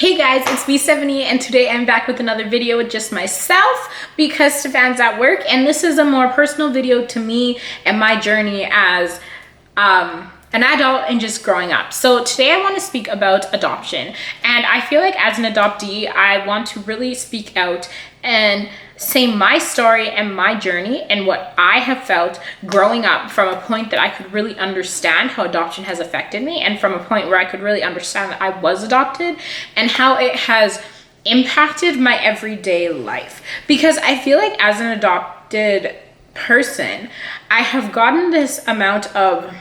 Hey guys, it's B70 and today I'm back with another video with just myself because Stefan's at work, and this is a more personal video to me and my journey as an adult and just growing up. So today I want to speak about adoption, and I feel like as an adoptee I want to really speak out and say my story and my journey and what I have felt growing up from a point that I could really understand how adoption has affected me, and from a point where I could really understand that I was adopted and how it has impacted my everyday life. Because I feel like as an adopted person, I have gotten this amount of,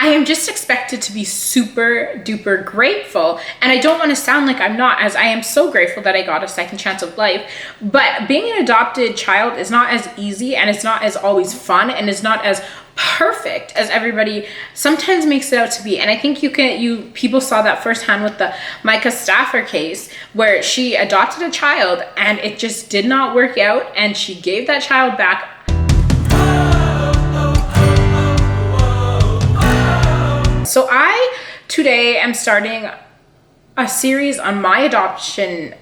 I am just expected to be super duper grateful, and I don't want to sound like I'm not, as I am so grateful that I got a second chance of life. But being an adopted child is not as easy, and it's not as always fun, and it's not as perfect as everybody sometimes makes it out to be. And I think people saw that firsthand with the Myka Stauffer case, where she adopted a child and it just did not work out, and she gave that child back. So I today am starting a series on my adoption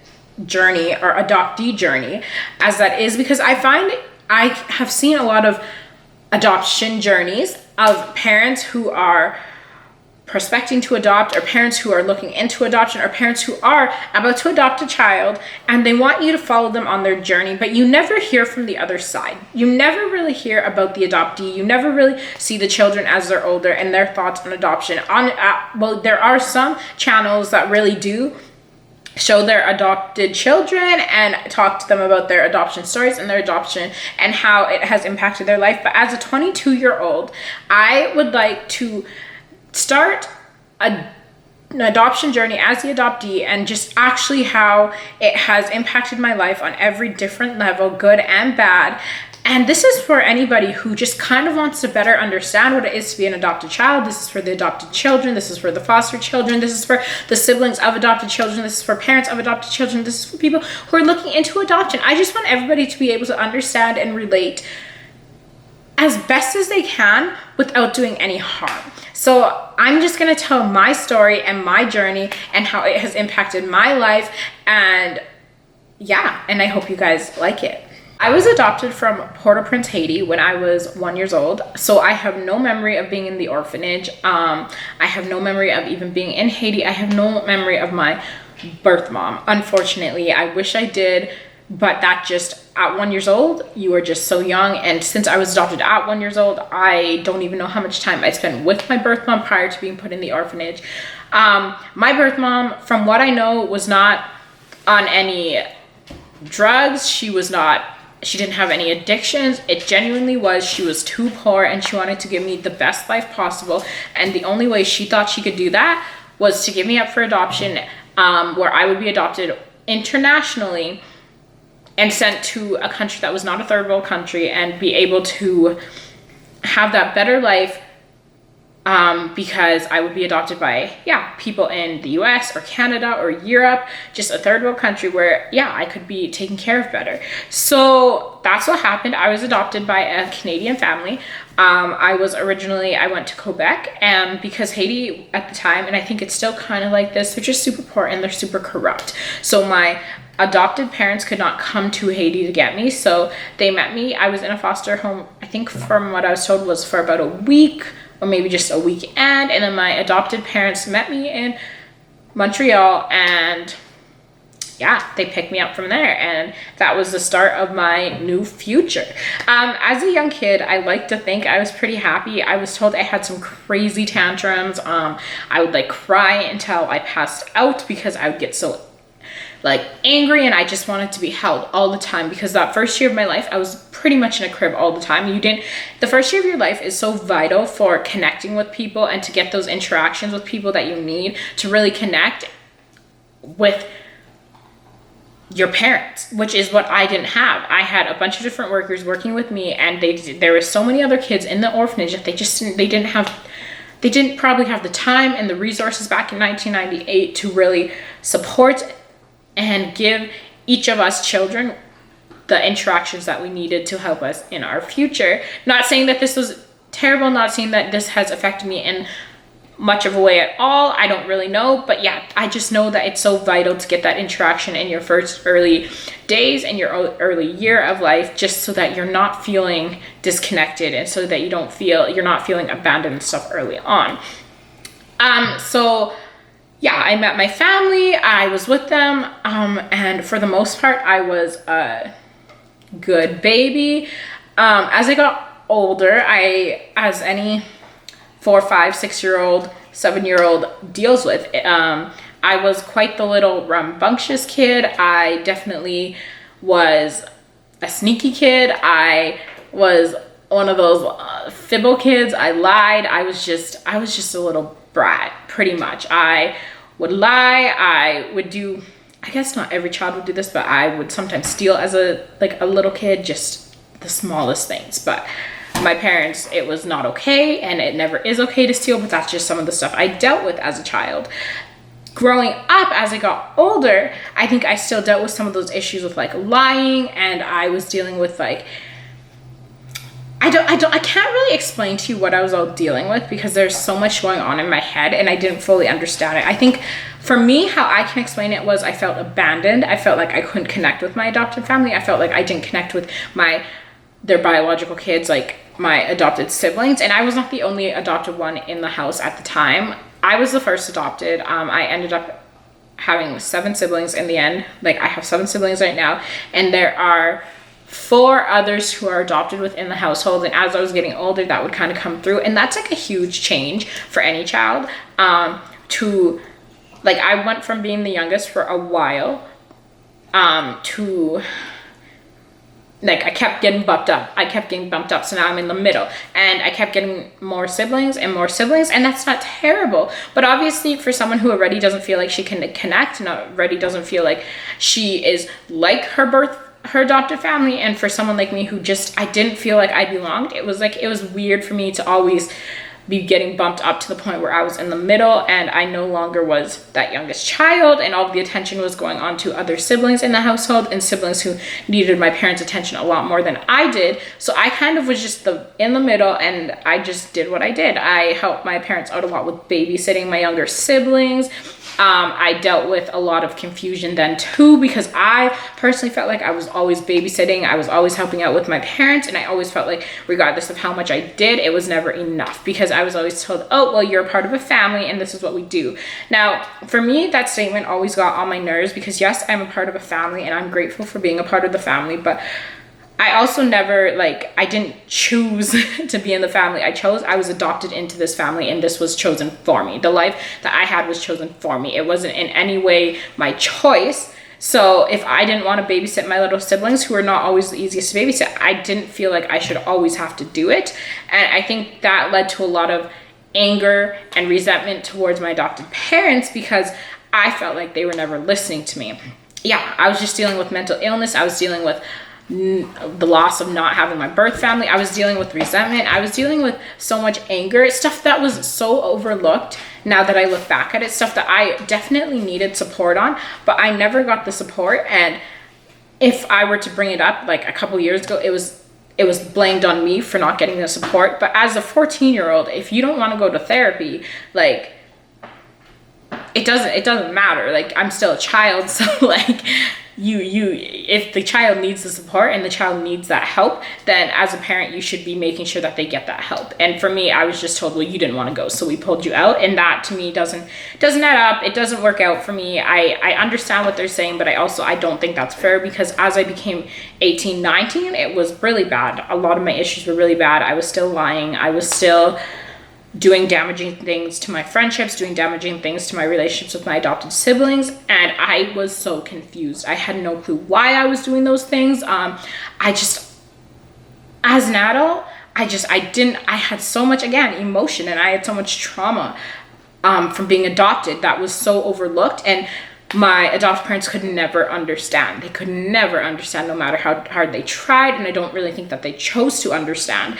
journey, or adoptee journey as that is, because I find I have seen a lot of adoption journeys of parents who are prospecting to adopt, or parents who are looking into adoption, or parents who are about to adopt a child, and they want you to follow them on their journey, but you never hear from the other side. You never really hear about the adoptee. You never really see the children as they're older and their thoughts on adoption. Well, there are some channels that really do show their adopted children and talk to them about their adoption stories and their adoption and how it has impacted their life. But as a 22-year-old, I would like to start an adoption journey as the adoptee, and just actually how it has impacted my life on every different level, good and bad. And this is for anybody who just kind of wants to better understand what it is to be an adopted child. This is for the adopted children. This is for the foster children. This is for the siblings of adopted children. This is for parents of adopted children. This is for people who are looking into adoption. I just want everybody to be able to understand and relate as best as they can without doing any harm. So I'm just gonna tell my story and my journey and how it has impacted my life, and yeah, and I hope you guys like it. I was adopted from Port-au-Prince, Haiti when I was 1 year old. So I have no memory of being in the orphanage. I have no memory of even being in Haiti. I have no memory of my birth mom. Unfortunately, I wish I did, but that just, at 1 year old, you are just so young. And since I was adopted at 1 year old, I don't even know how much time I spent with my birth mom prior to being put in the orphanage. My birth mom, from what I know, was not on any drugs. She didn't have any addictions. It genuinely was, she was too poor and she wanted to give me the best life possible. And the only way she thought she could do that was to give me up for adoption, where I would be adopted internationally and sent to a country that was not a third world country, and be able to have that better life, because I would be adopted by, people in the US or Canada or Europe, just a third world country where, I could be taken care of better. So that's what happened. I was adopted by a Canadian family. I went to Quebec, and because Haiti at the time, and I think it's still kind of like this, they're just super poor and they're super corrupt. So my adopted parents could not come to Haiti to get me, so they met me. I was in a foster home, I think from what I was told was for about a week, or maybe just a weekend, and then my adopted parents met me in Montreal, and they picked me up from there, and that was the start of my new future. As a young kid, I like to think I was pretty happy. I was told I had some crazy tantrums. I would cry until I passed out because I would get so angry, and I just wanted to be held all the time, because that first year of my life I was pretty much in a crib all the time. The first year of your life is so vital for connecting with people and to get those interactions with people that you need to really connect with your parents, which is what I didn't have. I had a bunch of different workers working with me, and there were so many other kids in the orphanage that they didn't probably have the time and the resources back in 1998 to really support and give each of us children the interactions that we needed to help us in our future. Not saying that this was terrible, not saying that this has affected me in much of a way at all. I don't really know, but yeah, I just know that it's so vital to get that interaction in your first early days and your early year of life, just so that you're not feeling disconnected and so that you're not feeling abandoned and stuff early on. So yeah, I met my family, I was with them, and for the most part, I was a good baby. As I got older, as any 4, 5, 6-year-old, 7-year-old deals with, I was quite the little rambunctious kid. I definitely was a sneaky kid. I was one of those fibble kids. I lied. I was just a little brat, pretty much. I would lie. I would do, I guess not every child would do this, but I would sometimes steal as a little kid, just the smallest things. But my parents, it was not okay, and it never is okay to steal, but that's just some of the stuff I dealt with as a child. Growing up, as I got older, I think I still dealt with some of those issues with like lying, and I was dealing with like, I can't really explain to you what I was all dealing with, because there's so much going on in my head and I didn't fully understand it. I think for me, how I can explain it was I felt abandoned. I felt like I couldn't connect with my adopted family. I felt like I didn't connect with their biological kids, like my adopted siblings. And I was not the only adopted one in the house at the time. I was the first adopted. I ended up having 7 siblings in the end. Like, I have 7 siblings right now, and there are 4 others who are adopted within the household. And as I was getting older, that would kind of come through, and that's like a huge change for any child. To like, I went from being the youngest for a while to like, I kept getting bumped up. So now I'm in the middle, and I kept getting more siblings, and that's not terrible. But obviously, for someone who already doesn't feel like she can connect, and already doesn't feel like she is like her adopted family, and for someone like me who I didn't feel like I belonged, it was weird for me to always be getting bumped up to the point where I was in the middle, and I no longer was that youngest child, and all the attention was going on to other siblings in the household, and siblings who needed my parents' attention a lot more than I did. So I kind of was just in the middle, and I just did what I did. I helped my parents out a lot with babysitting my younger siblings. I dealt with a lot of confusion then too, because I personally felt like I was always babysitting. I was always helping out with my parents, and I always felt like, regardless of how much I did, it was never enough, because I was always told, oh, well, you're a part of a family and this is what we do. Now, for me, that statement always got on my nerves, because yes, I'm a part of a family and I'm grateful for being a part of the family, but I also never, I didn't choose to be in the family. I was adopted into this family, and this was chosen for me. The life that I had was chosen for me. It wasn't in any way my choice. So if I didn't want to babysit my little siblings, who are not always the easiest to babysit, I didn't feel like I should always have to do it. And I think that led to a lot of anger and resentment towards my adopted parents, because I felt like they were never listening to me. Yeah, I was just dealing with mental illness. I was dealing with the loss of not having my birth family. I was dealing with resentment. I was dealing with so much anger, stuff that was so overlooked. Now that I look back at it, stuff that I definitely needed support on, but I never got the support. And if I were to bring it up like a couple years ago, it was blamed on me for not getting the support. But as a 14-year-old, if you don't want to go to therapy, like, it doesn't matter. Like, I'm still a child, so like, if the child needs the support and the child needs that help, then as a parent, you should be making sure that they get that help. And for me, I was just told, well, you didn't want to go, so we pulled you out. And that to me doesn't add up. It doesn't work out for me. I understand what they're saying, but I don't think that's fair, because as I became 18, 19, it was really bad. A lot of my issues were really bad. I was still lying. I was still doing damaging things to my friendships, doing damaging things to my relationships with my adopted siblings, and I was so confused. I had no clue why I was doing those things. As an adult, I had so much, again, emotion, and I had so much trauma from being adopted that was so overlooked, and my adopted parents could never understand. They could never understand, no matter how hard they tried, and I don't really think that they chose to understand.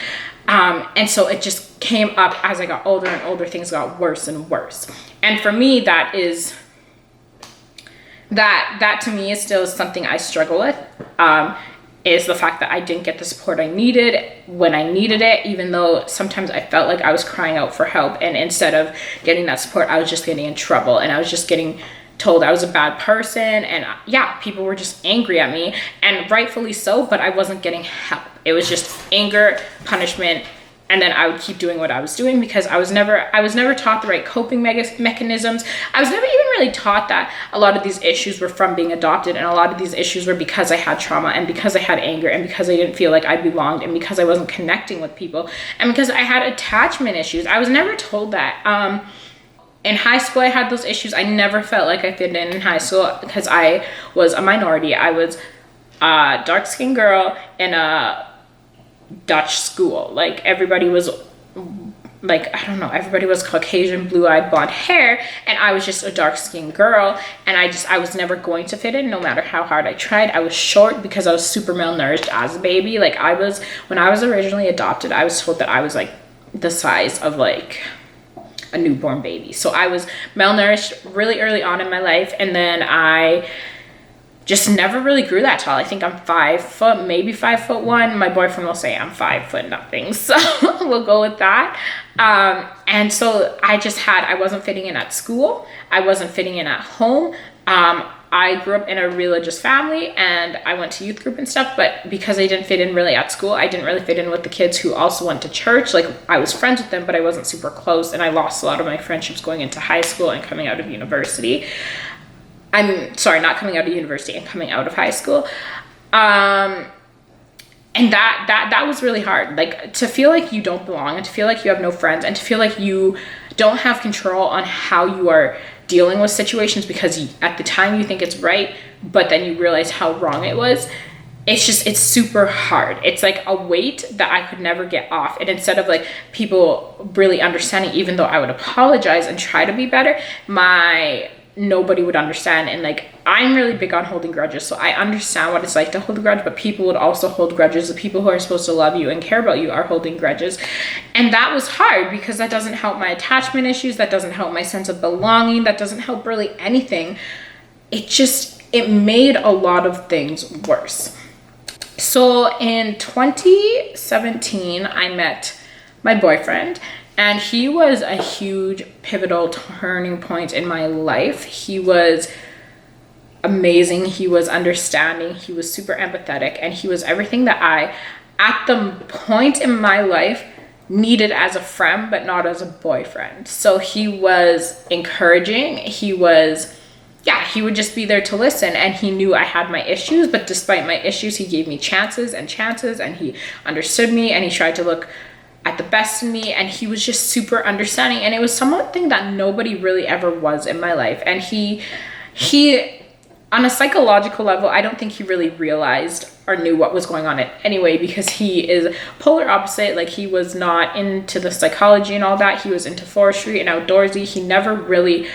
And so it just came up as I got older and older, things got worse and worse. And for me, that to me is still something I struggle with. is the fact that I didn't get the support I needed when I needed it, even though sometimes I felt like I was crying out for help. And instead of getting that support, I was just getting in trouble, and I was just getting told I was a bad person. And yeah, people were just angry at me, and rightfully so, but I wasn't getting help. It was just anger, punishment, and then I would keep doing what I was doing because I was never taught the right coping mechanisms. I was never even really taught that a lot of these issues were from being adopted, and a lot of these issues were because I had trauma, and because I had anger, and because I didn't feel like I belonged, and because I wasn't connecting with people, and because I had attachment issues. I was never told that. In high school, I had those issues. I never felt like I fit in high school because I was a minority. I was a dark-skinned girl in a Dutch school. Like, everybody was like, I don't know, everybody was Caucasian, blue-eyed, blonde hair, and I was just a dark-skinned girl, and I was never going to fit in no matter how hard I tried. I was short because I was super malnourished as a baby. Like, when I was originally adopted, I was told that I was like the size of like a newborn baby. So I was malnourished really early on in my life, and then I just never really grew that tall. I think I'm 5 foot, maybe 5'1". My boyfriend will say I'm 5 foot nothing, so we'll go with that. And so I wasn't fitting in at school. I wasn't fitting in at home. I grew up in a religious family, and I went to youth group and stuff, but because I didn't fit in really at school, I didn't really fit in with the kids who also went to church. Like, I was friends with them, but I wasn't super close, and I lost a lot of my friendships going into high school and coming out of university. I'm sorry, not coming out of university, and coming out of high school. And that was really hard. Like, to feel like you don't belong, and to feel like you have no friends, and to feel like you don't have control on how you are dealing with situations because at the time you think it's right, but then you realize how wrong it was. It's super hard. It's like a weight that I could never get off. And instead of like people really understanding, even though I would apologize and try to be better, nobody would understand. And like, I'm really big on holding grudges, so I understand what it's like to hold a grudge, but people would also hold grudges. The people who are supposed to love you and care about you are holding grudges. And that was hard because that doesn't help my attachment issues, that doesn't help my sense of belonging, that doesn't help really anything. It made a lot of things worse. So in 2017, I met my boyfriend, and he was a huge pivotal turning point in my life. He was amazing. He was understanding. He was super empathetic. And he was everything that I, at the point in my life, needed as a friend, but not as a boyfriend. So he was encouraging. He would just be there to listen. And he knew I had my issues, but despite my issues, he gave me chances, and he understood me, and he tried to look at the best in me, and he was just super understanding. And it was something that nobody really ever was in my life. And he on a psychological level, I don't think he really realized or knew what was going on anyway, because he is polar opposite. Like, he was not into the psychology and all that. He was into forestry and outdoorsy. He never really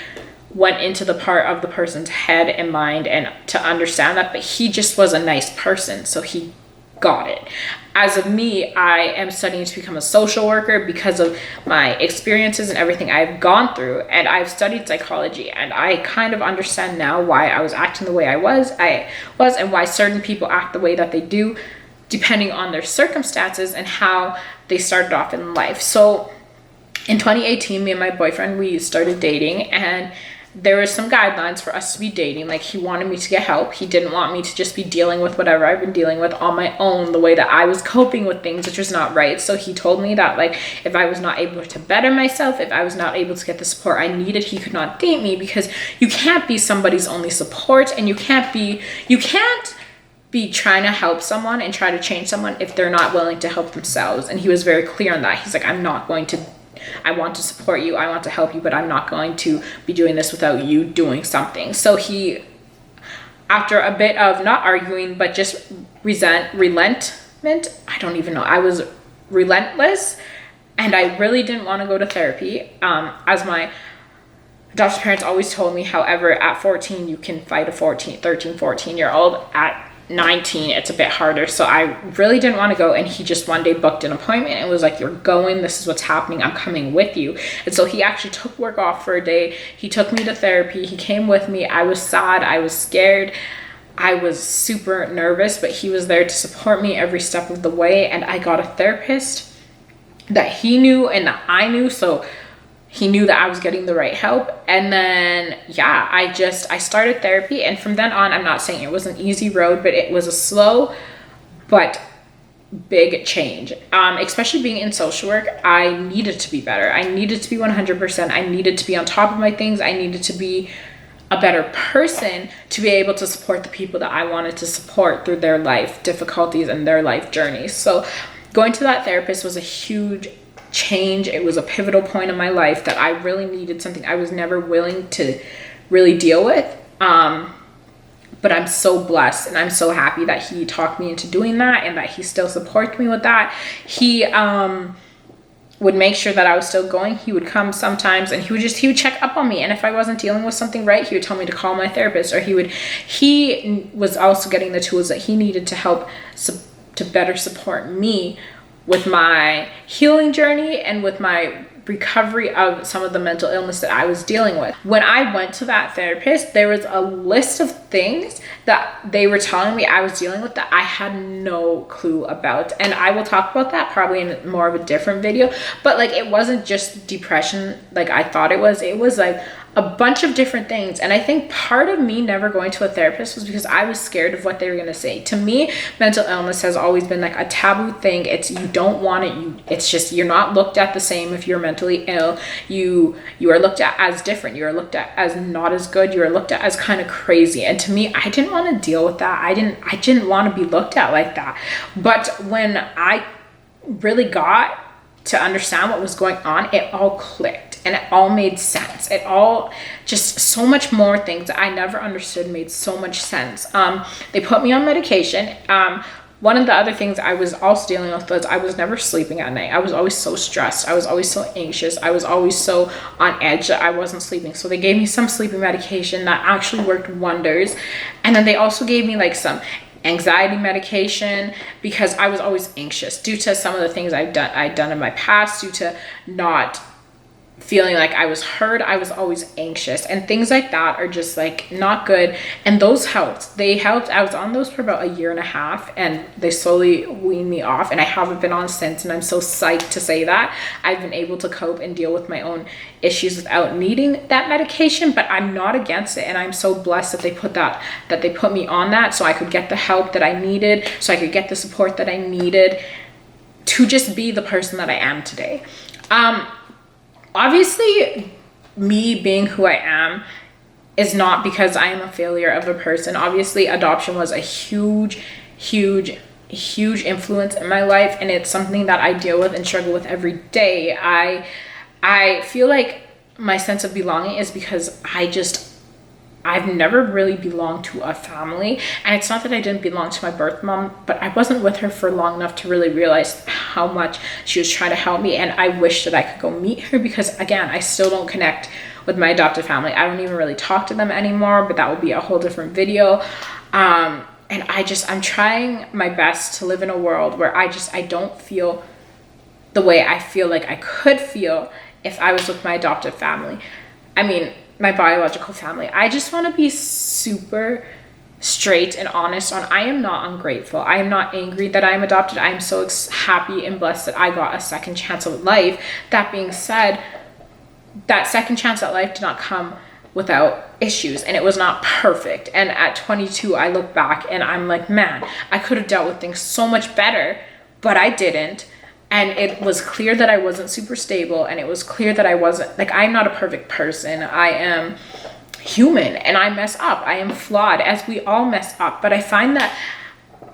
went into the part of the person's head and mind and to understand that, but he just was a nice person, so he got it. As of me, I am studying to become a social worker because of my experiences and everything I've gone through, and I've studied psychology, and I kind of understand now why I was acting the way I was, and why certain people act the way that they do depending on their circumstances and how they started off in life. So in 2018, me and my boyfriend, we started dating, and there were some guidelines for us to be dating. Like, he wanted me to get help. He didn't want me to just be dealing with whatever I've been dealing with on my own, the way that I was coping with things, which was not right. So he told me that, like, if I was not able to better myself, if I was not able to get the support I needed, he could not date me, because you can't be somebody's only support, and you can't be trying to help someone and try to change someone if they're not willing to help themselves. And he was very clear on that. He's like, I want to support you, I want to help you, but I'm not going to be doing this without you doing something. So he, after a bit of not arguing, but just relentment, I don't even know, I was relentless, and I really didn't want to go to therapy. As my adoptive parents always told me, however, at 14, you can fight a 13, 14-year-old. At 19, it's a bit harder. So I really didn't want to go, and he just one day booked an appointment and was like, you're going, this is what's happening, I'm coming with you. And so he actually took work off for a day. He took me to therapy. He came with me. I was sad, I was scared, I was super nervous, but he was there to support me every step of the way. And I got a therapist that he knew and that I knew. So he knew that I was getting the right help. And then, yeah, I started therapy. And from then on, I'm not saying it was an easy road, but it was a slow but big change. Especially being in social work, I needed to be better. I needed to be 100%. I needed to be on top of my things. I needed to be a better person to be able to support the people that I wanted to support through their life difficulties and their life journeys. So going to that therapist was a huge change. It was a pivotal point in my life that I really needed, something I was never willing to really deal with. But I'm so blessed and I'm so happy that he talked me into doing that and that he still supports me with that. He would make sure that I was still going. He would come sometimes and he would check up on me. And if I wasn't dealing with something right, he would tell me to call my therapist, or he was also getting the tools that he needed to help to better support me with my healing journey and with my recovery of some of the mental illness that I was dealing with. When I went to that therapist, there was a list of things that they were telling me I was dealing with that I had no clue about. And I will talk about that probably in more of a different video. But like, it wasn't just depression like I thought it was. It was like a bunch of different things. And I think part of me never going to a therapist was because I was scared of what they were going to say. To me, mental illness has always been like a taboo thing. It's, you don't want it. It's just, you're not looked at the same if you're mentally ill. You are looked at as different. You are looked at as not as good. You are looked at as kind of crazy. And to me, I didn't want to deal with that. I didn't want to be looked at like that. But when I really got to understand what was going on, it all clicked and it all made sense. It all, just so much more things that I never understood made so much sense. They put me on medication. One of the other things I was also dealing with was I was never sleeping at night. I was always so stressed. I was always so anxious. I was always so on edge that I wasn't sleeping. So they gave me some sleeping medication that actually worked wonders. And then they also gave me like some anxiety medication because I was always anxious due to some of the things I'd done in my past, due to not feeling like I was heard. I was always anxious, and things like that are just like not good. And those helped. They helped. I was on those for about 1.5 years, and they slowly weaned me off, and I haven't been on since. And I'm so psyched to say that I've been able to cope and deal with my own issues without needing that medication. But I'm not against it, and I'm so blessed that they put me on that so I could get the help that I needed, so I could get the support that I needed to just be the person that I am today. Obviously, me being who I am is not because I am a failure of a person. Obviously, adoption was a huge influence in my life, and it's something that I deal with and struggle with every day. I feel like my sense of belonging is because I've never really belonged to a family. And it's not that I didn't belong to my birth mom, but I wasn't with her for long enough to really realize how much she was trying to help me. And I wish that I could go meet her because, again, I still don't connect with my adopted family. I don't even really talk to them anymore, but that will be a whole different video. And I'm trying my best to live in a world where I don't feel the way I feel like I could feel if I was with my adopted family. I mean, my biological family. I just want to be super straight and honest on, I am not ungrateful. I am not angry that I am adopted. I am so happy and blessed that I got a second chance at life. That being said, that second chance at life did not come without issues, and it was not perfect. And at 22, I look back and I'm like, man, I could have dealt with things so much better, but I didn't. And it was clear that I wasn't super stable, and it was clear that I wasn't, like, I'm not a perfect person. I am human and I mess up. I am flawed, as we all mess up. But I find that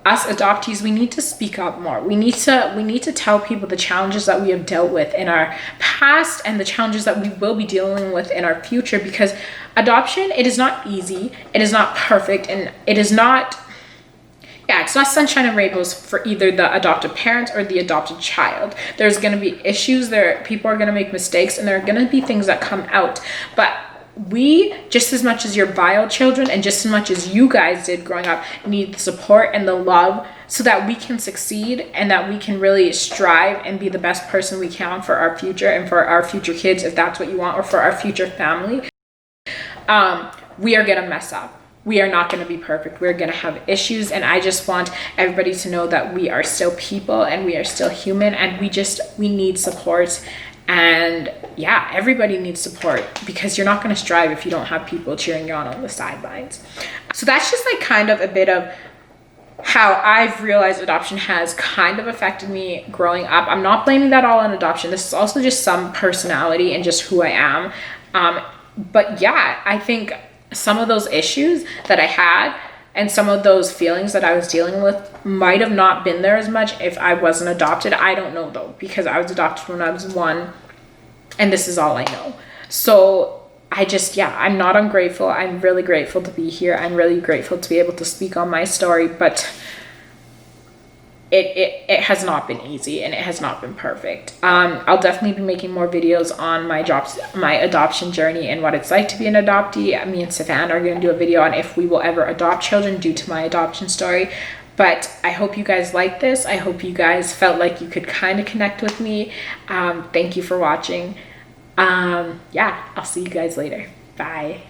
us adoptees, we need to speak up more. We need to tell people the challenges that we have dealt with in our past and the challenges that we will be dealing with in our future, because adoption, it is not easy. It is not perfect, and it is not, it's not sunshine and rainbows for either the adopted parent or the adopted child. There's going to be issues there. People are going to make mistakes, and there are going to be things that come out. But we, just as much as your bio children and just as much as you guys did growing up, need the support and the love so that we can succeed and that we can really strive and be the best person we can for our future and for our future kids, if that's what you want, or for our future family. We are going to mess up. we are not going to be perfect. We're going to have issues. And I just want everybody to know that we are still people and we are still human, and we need support. And yeah, everybody needs support, because you're not going to strive if you don't have people cheering you on the sidelines. So that's just like kind of a bit of how I've realized adoption has kind of affected me growing up. I'm not blaming that all on adoption. This is also just some personality and just who I am. But yeah, I think some of those issues that I had and some of those feelings that I was dealing with might have not been there as much if I wasn't adopted. I don't know though, because I was adopted when I was 1, and this is all I know. So I'm not ungrateful. I'm really grateful to be here. I'm really grateful to be able to speak on my story, but it has not been easy, and it has not been perfect. I'll definitely be making more videos on my adoption journey and what it's like to be an adoptee. Me and Steph are going to do a video on if we will ever adopt children due to my adoption story. But I hope you guys liked this. I hope you guys felt like you could kind of connect with me. Thank you for watching. I'll see you guys later. Bye.